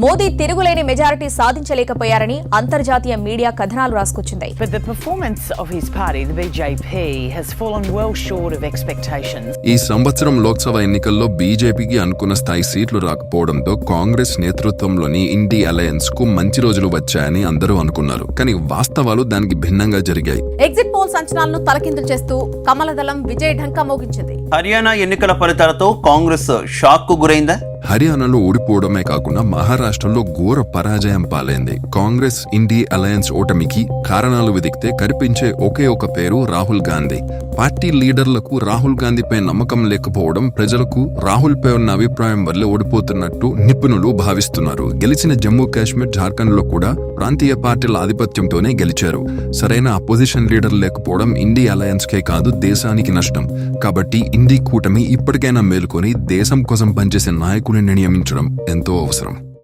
మోదీ తిరుగులేని మెజారిటీ సాధించలేకపోయారని అంతర్జాతీయ మీడియా కథనాలు రాసుకొచ్చింది. But the performance of his party, the BJP, has fallen well short of expectations. ఈ సంవత్సరం లోక్సభ ఎన్నికల్లో బీజేపీకి అనుకున్న స్థాయి సీట్లు రాకపోవడంతో కాంగ్రెస్ నేతృత్వంలోని ఇండి అలయన్స్ కు మంచి రోజులు వచ్చాయని అందరూ అనుకున్నారు. కానీ వాస్తవాలు దానికి భిన్నంగా జరిగాయి. ఎగ్జిట్ పోల్స్ అంచనాలను తలకిందులు చేస్తూ కమలదళం విజయ ఢంకా మోగించింది. హర్యానా ఎన్నికల ఫలితాలతో కాంగ్రెస్ షాక్ కు గురైందా? హర్యానాలో ఓడిపోవడమే కాకుండా మహారాష్ట్రలో ఘోర పరాజయం పాలైంది. కాంగ్రెస్ ఇండి అలయన్స్ ఓటమికి కారణాలు వెదికితే కనిపించే ఒకే ఒక పేరు రాహుల్ గాంధీ. పార్టీ లీడర్లకు రాహుల్ గాంధీపై నమ్మకం లేకపోవడం, ప్రజలకు రాహుల్ పై ఉన్న అభిప్రాయం వల్ల ఓడిపోతున్నట్టు నిపుణులు భావిస్తున్నారు. గెలిచిన జమ్మూ కాశ్మీర్, జార్ఖండ్ లో కూడా ప్రాంతీయ పార్టీల ఆధిపత్యంతోనే గెలిచారు. సరైన అపోజిషన్ లీడర్ లేకపోవడం ఇండి అలయన్స్ కే కాదు దేశానికి నష్టం. కాబట్టి ఇండి కూటమి ఇప్పటికైనా మేలుకొని దేశం కోసం పనిచేసే నాయకుడిని నియమించడం ఎంతో అవసరం.